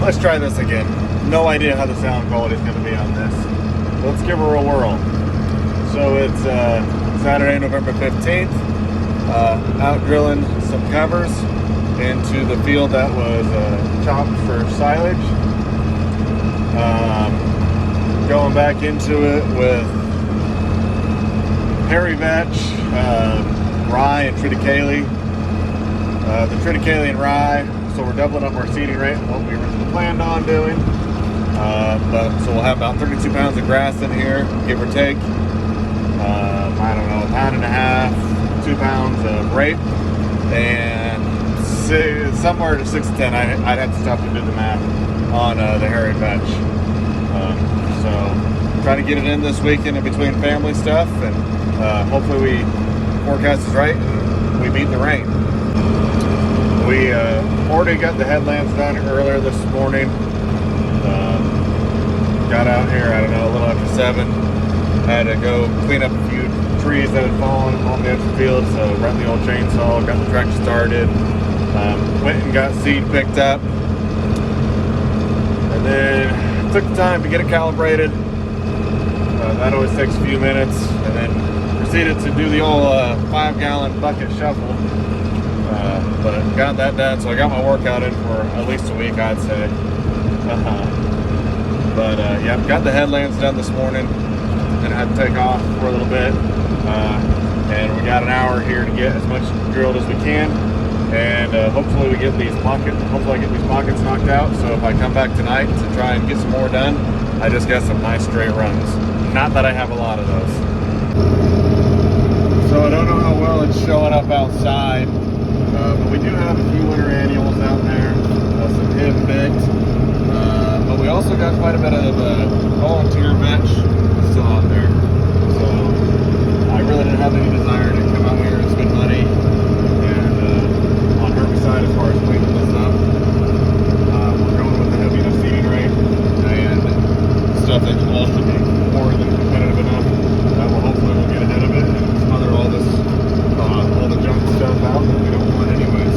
let's try this again. No idea how the sound quality is going to be on this. Let's give her a whirl. So it's Saturday, November 15th. Out drilling some covers into the field that was chopped for silage. Going back into it with hairy vetch, rye and triticale. The triticale and rye, so we're doubling up our seeding rate than what we originally planned on doing. So we'll have about 32 pounds of grass in here, give or take. I don't know, 1.5 pounds, 2 pounds of rape, and somewhere to 6 to 10. I'd have to stop and do the math on the hairy vetch. So trying to get it in this weekend in between family stuff, and hopefully the forecast is right and we beat the rain. We already got the headlands done earlier this morning. Got out here, I don't know, a little after 7. Had to go clean up a few trees that had fallen on the edge of the field, so ran the old chainsaw, got the tractor started, went and got seed picked up, and then took the time to get it calibrated. That always takes a few minutes, and then proceeded to do the old 5-gallon bucket shuffle. But got that done, so I got my workout in for at least a week, I'd say. But yeah, got the headlands done this morning, and I had to take off for a little bit. And we got an hour here to get as much drilled as we can, and hopefully I get these pockets knocked out. So if I come back tonight to try and get some more done, I just got some nice straight runs. Not that I have a lot of those. So I don't know how well it's showing up outside. But we do have a few winter annuals out there, some hidden bigs, but we also got quite a bit of volunteer vetch still out there. So I really didn't have any desire to come out here and spend money and on herbicide as far as cleaning this up. We're going with the heavy enough seeding rate and stuff that all should be more than competitive enough that hopefully we'll get ahead of it and smother all the junk stuff out that we don't want anyways.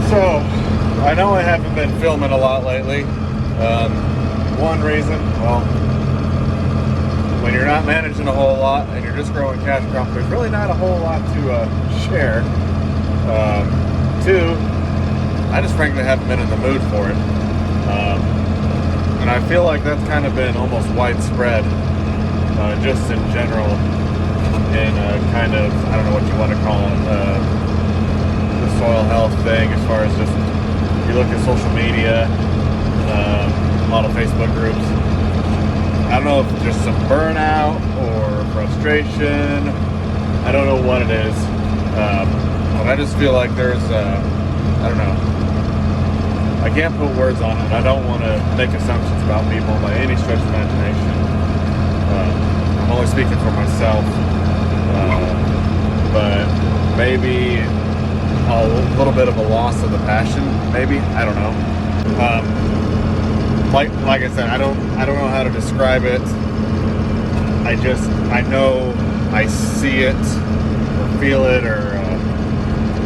So I know I haven't been filming a lot lately. One reason, well, when you're not managing a whole lot and you're just growing cash crop, there's really not a whole lot to share. Two, I just frankly haven't been in the mood for it. And I feel like that's kind of been almost widespread, just in general, in kind of, I don't know what you want to call it, the soil health thing, as far as just, you look at social media, a lot of Facebook groups. I don't know if it's just some burnout or frustration. I don't know what it is. But I just feel like there's, I don't know. I can't put words on it. I don't want to make assumptions about people by any stretch of imagination. I'm only speaking for myself. But maybe a little bit of a loss of the passion, maybe. I don't know. Like I said, I don't know how to describe it. I know I see it or feel it or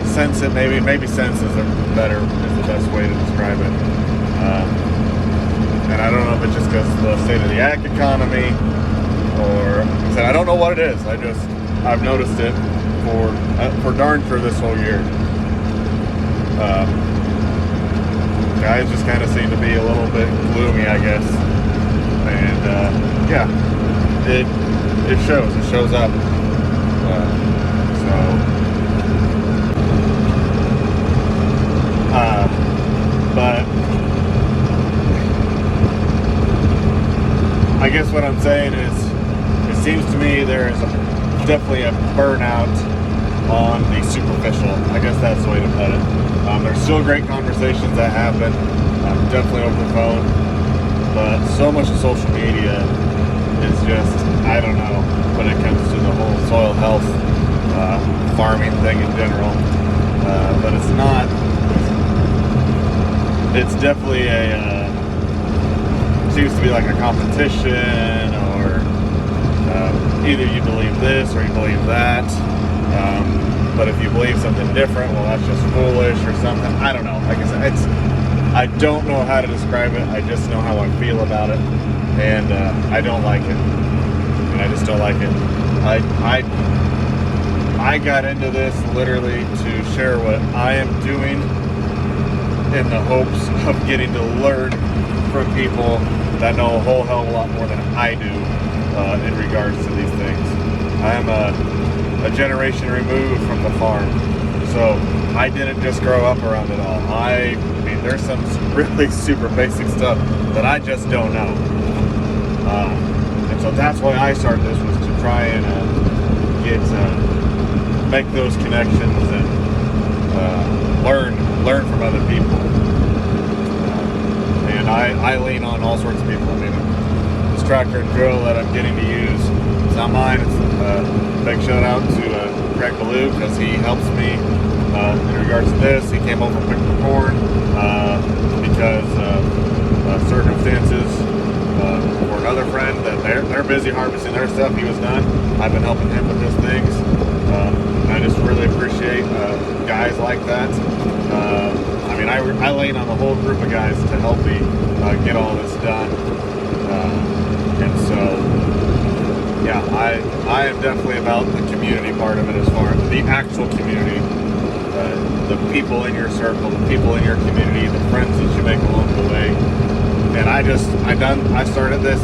sense it. Maybe sense is the best way to describe it. And I don't know if it's just because of the state of the ag economy, or like I said, I don't know what it is. I've noticed it for darn sure this whole year. Guys just kind of seem to be a little bit gloomy, I guess, and yeah, it shows up. But I guess what I'm saying is, it seems to me there is definitely a burnout on the superficial. I guess that's the way to put it. There's still great conversations that happen, definitely over the phone, but so much of social media is just, I don't know, when it comes to the whole soil health, farming thing in general. But it's not, it's definitely seems to be like a competition, or either you believe this or you believe that. But if you believe something different, well, that's just foolish or something. I don't know. Like I said, I don't know how to describe it. I just know how I feel about it, and I don't like it. And I just don't like it. I got into this literally to share what I am doing in the hopes of getting to learn from people that know a whole hell of a lot more than I do in regards to these things. I am a generation removed from the farm, so I didn't just grow up around it all. I mean, there's some really super basic stuff that I just don't know, and so that's why I started this, was to try and make those connections and learn from other people. And I lean on all sorts of people. I mean, this tractor and drill that I'm getting to use, it's not mine. It's a big shout out to Greg Ballou, because he helps me in regards to this. He came over and picked the corn because of circumstances for another friend that they're busy harvesting their stuff. He was done. I've been helping him with his things. And I just really appreciate guys like that. I mean, I lean on the whole group of guys to help me get all this done. And so, yeah, I am definitely about the community part of it, as far as the actual community, the people in your circle, the people in your community, the friends that you make along the way. And I started this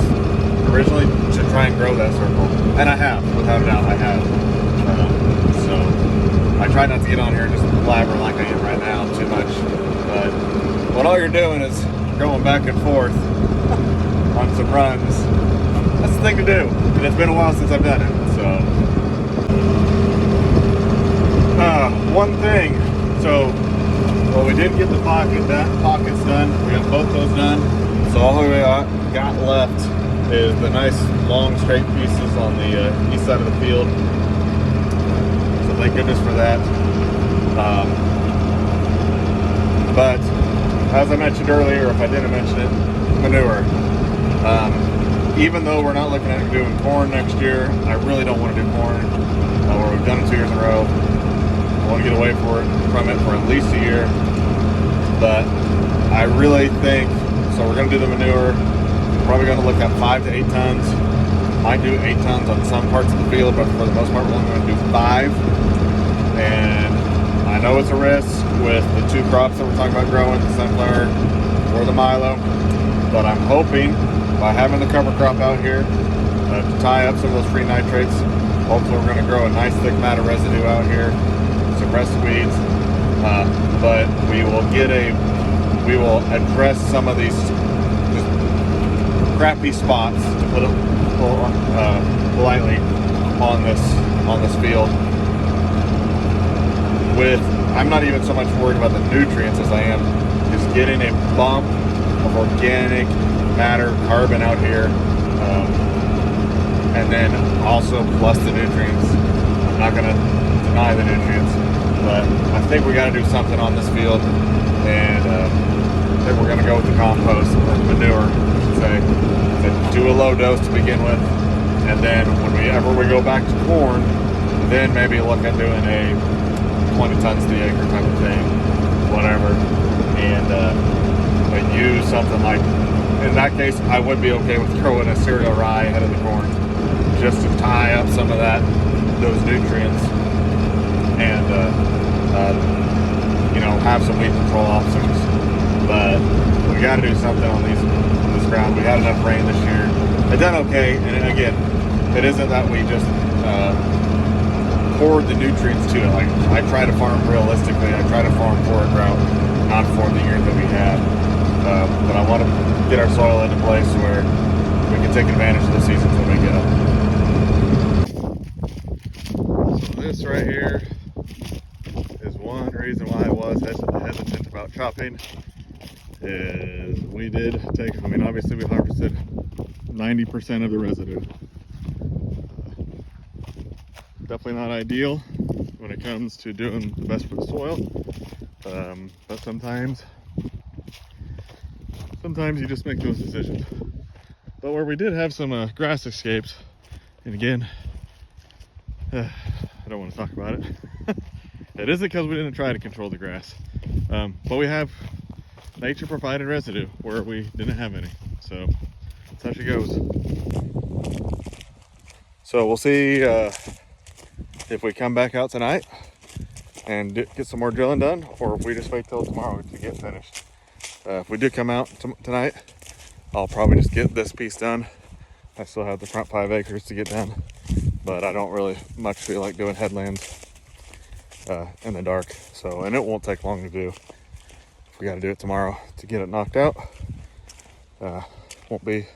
originally to try and grow that circle, and I have, without a doubt, I have. So I try not to get on here and just blabber like I am right now too much. But when all you're doing is going back and forth on some runs, that's the thing to do. And it's been a while since I've done it. So one thing. So, well, we did get the pockets done. We got both those done. So all we got left is the nice long straight pieces on the east side of the field. So thank goodness for that. But as I mentioned earlier, if I didn't mention it, manure. Even though we're not looking at doing corn next year, I really don't want to do corn, where we've done it 2 years in a row. I want to get away from it for at least a year. But I really think, so we're going to do the manure. We're probably going to look at 5 to 8 tons. Might do 8 tons on some parts of the field, but for the most part, we're only going to do 5. And I know it's a risk with the 2 crops that we're talking about growing, the sunflower or the milo, but I'm hoping by having the cover crop out here to tie up some of those free nitrates, hopefully we're going to grow a nice thick mat of residue out here, some rest weeds, but we will address some of these just crappy spots, to put it politely, on this field. I'm not even so much worried about the nutrients as I am just getting a bump of organic matter, carbon out here, and then also plus the nutrients. I'm not going to deny the nutrients, but I think we got to do something on this field, and I think we're going to go with the compost or manure, I should say. Do a low dose to begin with, and then whenever we go back to corn, then maybe look at doing a 20 tons to the acre type of thing, whatever, and use something like, in that case, I would be okay with throwing a cereal rye ahead of the corn, just to tie up some of those nutrients, and have some weed control officers. But we got to do something on this ground. We had enough rain this year. It done okay, and again, it isn't that we just pour the nutrients to it. Like, I try to farm realistically. I try to farm for a drought, not for the year that we had. But I want to get our soil into place where we can take advantage of the seasons when we get them. So this right here is one reason why I was hesitant about chopping. Is we did take, I mean, obviously we harvested 90% of the residue. Definitely not ideal when it comes to doing the best for the soil, but sometimes you just make those decisions. But where we did have some grass escapes, and again, I don't want to talk about it. It isn't because we didn't try to control the grass, but we have nature provided residue where we didn't have any, so that's how she goes. So we'll see if we come back out tonight and get some more drilling done, or if we just wait till tomorrow to get finished. If we do come out tonight, I'll probably just get this piece done. I still have the front 5 acres to get done, but I don't really much feel like doing headlands in the dark. So, and it won't take long to do. If we got to do it tomorrow to get it knocked out, won't be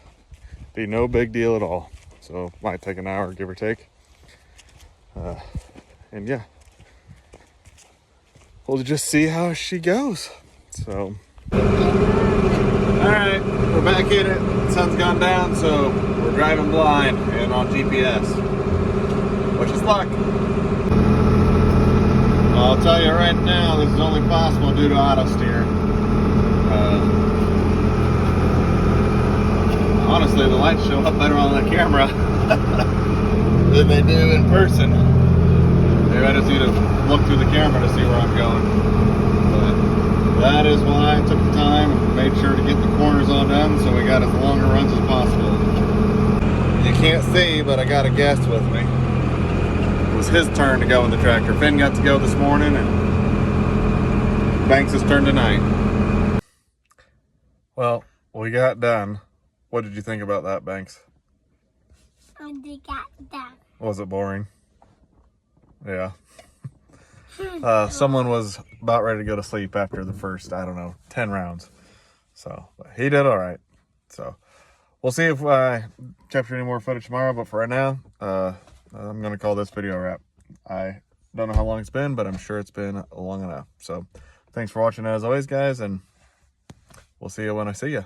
no big deal at all. So might take an hour, give or take. And yeah, we'll just see how she goes. So, all right, we're back in it. The sun's gone down, so we're driving blind and on GPS, which is luck. I'll tell you right now, this is only possible due to auto steer. Honestly, the lights show up better on the camera than they do in person. Maybe I just need to look through the camera to see where I'm going. But that is why I took the time and made sure to get the corners all done, so we got as longer runs as possible. You can't see, but I got a guest with me. It was his turn to go in the tractor. Finn got to go this morning, and Banks' turn tonight. Well, we got done. What did you think about that, Banks? We got done. Was it boring? Yeah. Someone was about ready to go to sleep after the first, I don't know, 10 rounds. So, but he did all right. So, we'll see if I capture any more footage tomorrow. But for right now, I'm going to call this video a wrap. I don't know how long it's been, but I'm sure it's been long enough. So, thanks for watching as always, guys. And we'll see you when I see you.